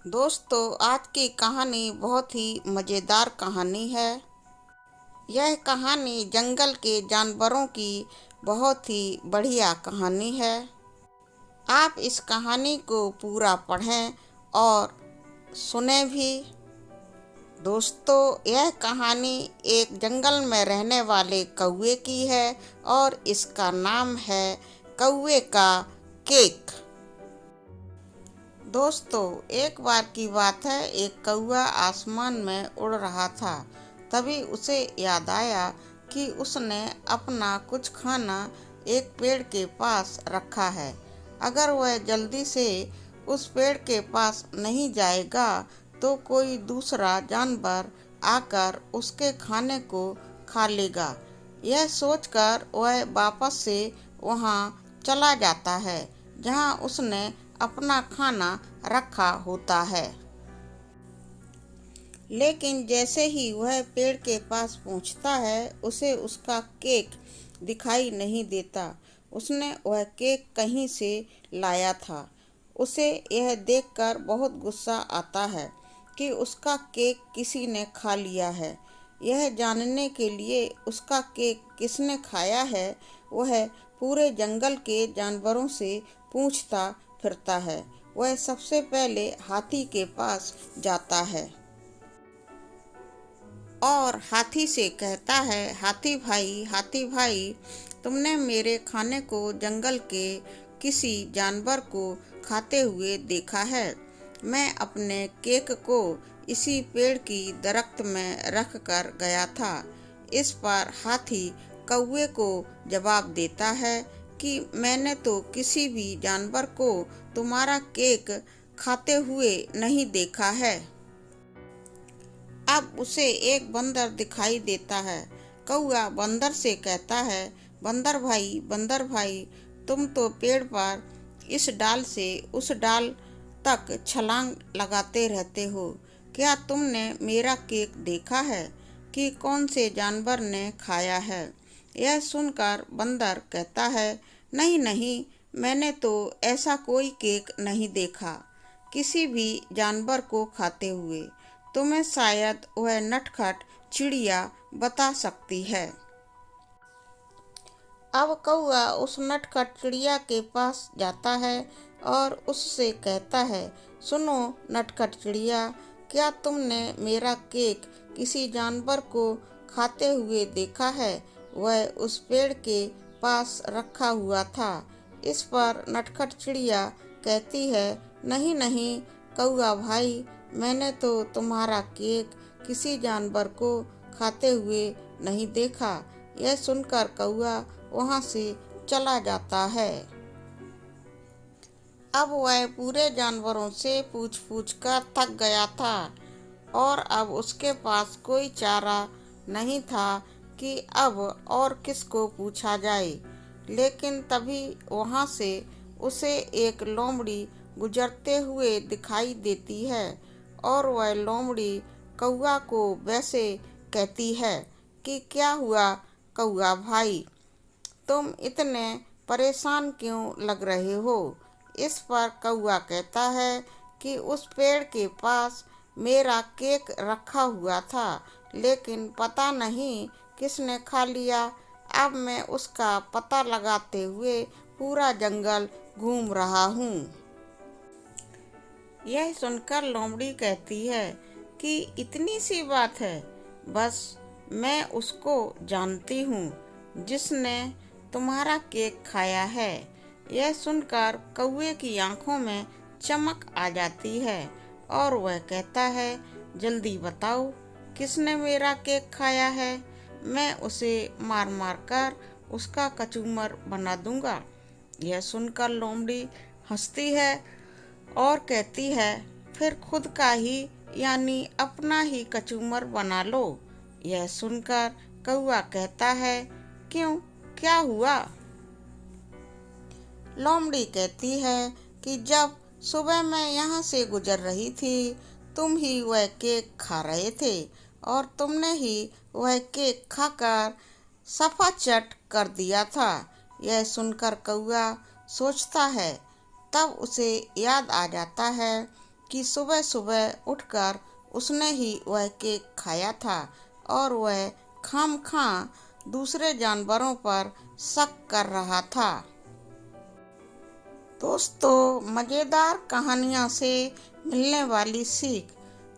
दोस्तों, आज की कहानी बहुत ही मज़ेदार कहानी है। यह कहानी जंगल के जानवरों की बहुत ही बढ़िया कहानी है। आप इस कहानी को पूरा पढ़ें और सुने भी। दोस्तों, यह कहानी एक जंगल में रहने वाले कौवे की है और इसका नाम है कौवे का केक। दोस्तों, एक बार की बात है, एक कौवा आसमान में उड़ रहा था। तभी उसे याद आया कि उसने अपना कुछ खाना एक पेड़ के पास रखा है। अगर वह जल्दी से उस पेड़ के पास नहीं जाएगा तो कोई दूसरा जानवर आकर उसके खाने को खा लेगा। यह सोचकर वह वापस से वहां चला जाता है जहां उसने अपना खाना रखा होता है। लेकिन जैसे ही वह पेड़ के पास पहुंचता है, उसे उसका केक दिखाई नहीं देता। उसने वह केक कहीं से लाया था। उसे यह देखकर बहुत गुस्सा आता है कि उसका केक किसी ने खा लिया है। यह जानने के लिए उसका केक किसने खाया है, वह पूरे जंगल के जानवरों से पूछता फिरता है। वह सबसे पहले हाथी के पास जाता है और हाथी से कहता है, हाथी भाई, तुमने मेरे खाने को जंगल के किसी जानवर को खाते हुए देखा है। मैं अपने केक को इसी पेड़ की दरख्त में रख कर गया था। इस पर हाथी कौवे को जवाब देता है कि मैंने तो किसी भी जानवर को तुम्हारा केक खाते हुए नहीं देखा है। अब उसे एक बंदर दिखाई देता है। कौवा बंदर से कहता है, बंदर भाई, तुम तो पेड़ पर इस डाल से उस डाल तक छलांग लगाते रहते हो। क्या तुमने मेरा केक देखा है कि कौन से जानवर ने खाया है? यह सुनकर बंदर कहता है, नहीं, मैंने तो ऐसा कोई केक नहीं देखा किसी भी जानवर को खाते हुए। तुम्हें शायद वह नटखट चिड़िया बता सकती है। अब कौवा उस नटखट चिड़िया के पास जाता है और उससे कहता है, सुनो नटखट चिड़िया, क्या तुमने मेरा केक किसी जानवर को खाते हुए देखा है? वह उस पेड़ के पास रखा हुआ था। इस पर नटखट चिड़िया कहती है, नहीं कौवा भाई, मैंने तो तुम्हारा केक किसी जानवर को खाते हुए नहीं देखा। यह सुनकर कौवा वहां से चला जाता है। अब वह पूरे जानवरों से पूछ कर थक गया था और अब उसके पास कोई चारा नहीं था कि अब और किसको पूछा जाए। लेकिन तभी वहां से उसे एक लोमड़ी गुजरते हुए दिखाई देती है और वह लोमड़ी कौवा को वैसे कहती है कि क्या हुआ कौवा भाई, तुम इतने परेशान क्यों लग रहे हो? इस पर कौवा कहता है कि उस पेड़ के पास मेरा केक रखा हुआ था, लेकिन पता नहीं किसने खा लिया। अब मैं उसका पता लगाते हुए पूरा जंगल घूम रहा हूँ। यह सुनकर लोमड़ी कहती है कि इतनी सी बात है, बस मैं उसको जानती हूँ जिसने तुम्हारा केक खाया है। यह सुनकर कौवे की आंखों में चमक आ जाती है और वह कहता है, जल्दी बताओ किसने मेरा केक खाया है। मैं उसे मार कर उसका कचूमर बना दूंगा। यह सुनकर लोमड़ी हंसती है और कहती है, फिर खुद का ही यानी अपना ही कचूमर बना लो। यह सुनकर कौवा कहता है, क्यों, क्या हुआ? लोमड़ी कहती है कि जब सुबह मैं यहाँ से गुजर रही थी, तुम ही वह केक खा रहे थे और तुमने ही वह केक खाकर सफाचट कर दिया था। यह सुनकर कौवा सोचता है। तब उसे याद आ जाता है कि सुबह सुबह उठकर उसने ही वह केक खाया था और वह खामखा दूसरे जानवरों पर शक कर रहा था। दोस्तों, मज़ेदार कहानियों से मिलने वाली सीख: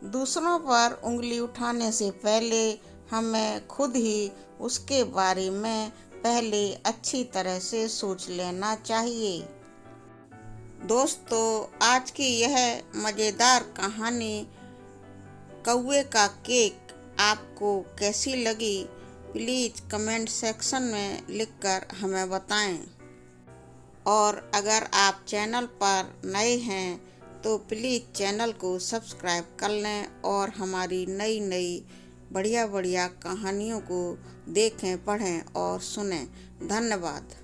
दूसरों पर उंगली उठाने से पहले हमें खुद ही उसके बारे में पहले अच्छी तरह से सोच लेना चाहिए। दोस्तों, आज की यह मज़ेदार कहानी कौवे का केक आपको कैसी लगी? प्लीज़ कमेंट सेक्शन में लिखकर हमें बताएं। और अगर आप चैनल पर नए हैं तो प्लीज़ चैनल को सब्सक्राइब कर लें और हमारी नई नई बढ़िया बढ़िया कहानियों को देखें, पढ़ें और सुनें। धन्यवाद।